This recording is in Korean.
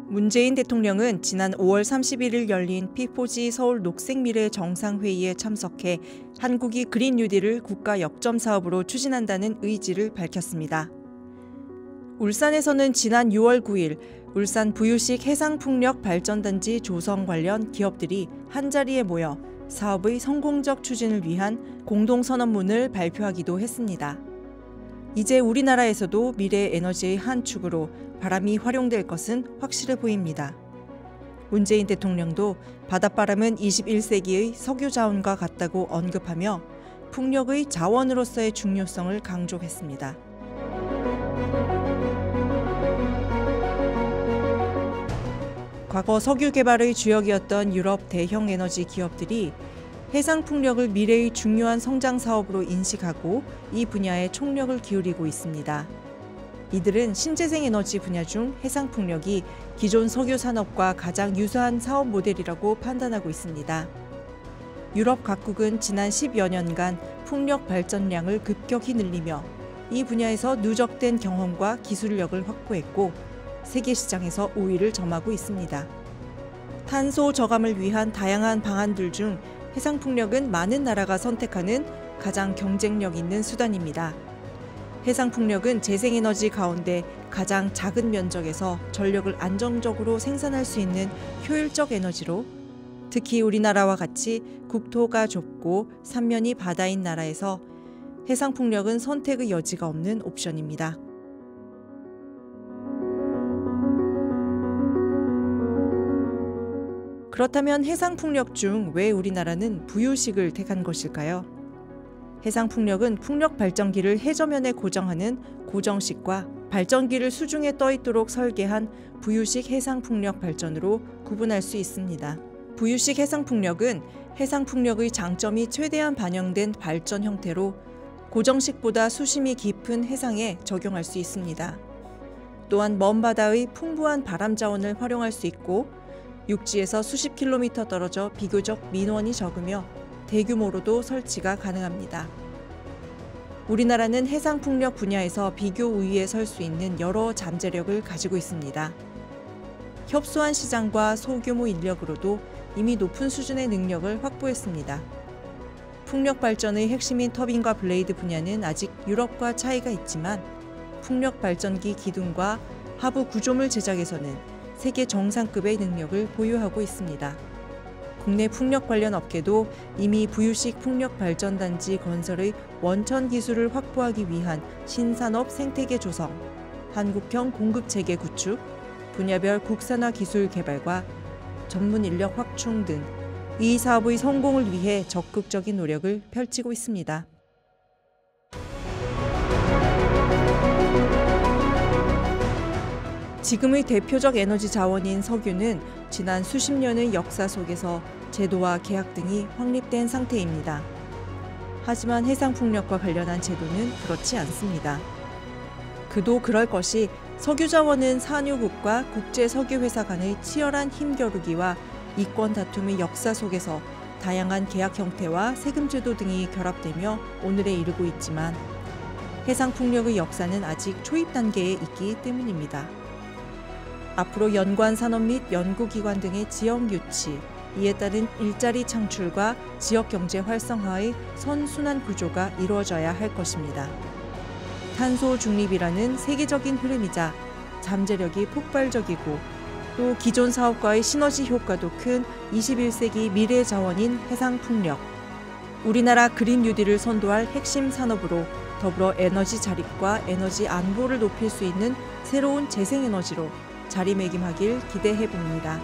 문재인 대통령은 지난 5월 31일 열린 P4G 서울 녹색미래 정상회의에 참석해 한국이 그린 뉴딜을 국가 역점 사업으로 추진한다는 의지를 밝혔습니다. 울산에서는 지난 6월 9일 울산 부유식 해상풍력 발전단지 조성 관련 기업들이 한자리에 모여 사업의 성공적 추진을 위한 공동선언문을 발표하기도 했습니다. 이제 우리나라에서도 미래 에너지의 한 축으로 바람이 활용될 것은 확실해 보입니다. 문재인 대통령도 바닷바람은 21세기의 석유 자원과 같다고 언급하며 풍력의 자원으로서의 중요성을 강조했습니다. 과거 석유 개발의 주역이었던 유럽 대형 에너지 기업들이 해상 풍력을 미래의 중요한 성장 사업으로 인식하고 이 분야에 총력을 기울이고 있습니다. 이들은 신재생 에너지 분야 중 해상 풍력이 기존 석유 산업과 가장 유사한 사업 모델이라고 판단하고 있습니다. 유럽 각국은 지난 10여 년간 풍력 발전량을 급격히 늘리며 이 분야에서 누적된 경험과 기술력을 확보했고 세계 시장에서 우위를 점하고 있습니다. 탄소 저감을 위한 다양한 방안들 중 해상 풍력은 많은 나라가 선택하는 가장 경쟁력 있는 수단입니다. 해상 풍력은 재생에너지 가운데 가장 작은 면적에서 전력을 안정적으로 생산할 수 있는 효율적 에너지로 특히 우리나라와 같이 국토가 좁고 삼면이 바다인 나라에서 해상 풍력은 선택의 여지가 없는 옵션입니다. 그렇다면 해상 풍력 중 왜 우리나라는 부유식을 택한 것일까요? 해상 풍력은 풍력 발전기를 해저면에 고정하는 고정식과 발전기를 수중에 떠 있도록 설계한 부유식 해상 풍력 발전으로 구분할 수 있습니다. 부유식 해상 풍력은 해상 풍력의 장점이 최대한 반영된 발전 형태로 고정식보다 수심이 깊은 해상에 적용할 수 있습니다. 또한 먼 바다의 풍부한 바람 자원을 활용할 수 있고 육지에서 수십 킬로미터 떨어져 비교적 민원이 적으며 대규모로도 설치가 가능합니다. 우리나라는 해상 풍력 분야에서 비교 우위에 설 수 있는 여러 잠재력을 가지고 있습니다. 협소한 시장과 소규모 인력으로도 이미 높은 수준의 능력을 확보했습니다. 풍력 발전의 핵심인 터빈과 블레이드 분야는 아직 유럽과 차이가 있지만 풍력 발전기 기둥과 하부 구조물 제작에서는 세계 정상급의 능력을 보유하고 있습니다. 국내 풍력 관련 업계도 이미 부유식 풍력 발전단지 건설의 원천 기술을 확보하기 위한 신산업 생태계 조성, 한국형 공급체계 구축, 분야별 국산화 기술 개발과 전문 인력 확충 등 이 사업의 성공을 위해 적극적인 노력을 펼치고 있습니다. 지금의 대표적 에너지 자원인 석유는 지난 수십 년의 역사 속에서 제도와 계약 등이 확립된 상태입니다. 하지만 해상 풍력과 관련한 제도는 그렇지 않습니다. 그도 그럴 것이 석유 자원은 산유국과 국제 석유 회사 간의 치열한 힘겨루기와 이권 다툼의 역사 속에서 다양한 계약 형태와 세금 제도 등이 결합되며 오늘에 이르고 있지만 해상 풍력의 역사는 아직 초입 단계에 있기 때문입니다. 앞으로 연관 산업 및 연구기관 등의 지역 유치, 이에 따른 일자리 창출과 지역 경제 활성화의 선순환 구조가 이루어져야 할 것입니다. 탄소 중립이라는 세계적인 흐름이자 잠재력이 폭발적이고 또 기존 사업과의 시너지 효과도 큰 21세기 미래 자원인 해상 풍력. 우리나라 그린 뉴딜을 선도할 핵심 산업으로 더불어 에너지 자립과 에너지 안보를 높일 수 있는 새로운 재생에너지로 자리매김하길 기대해 봅니다.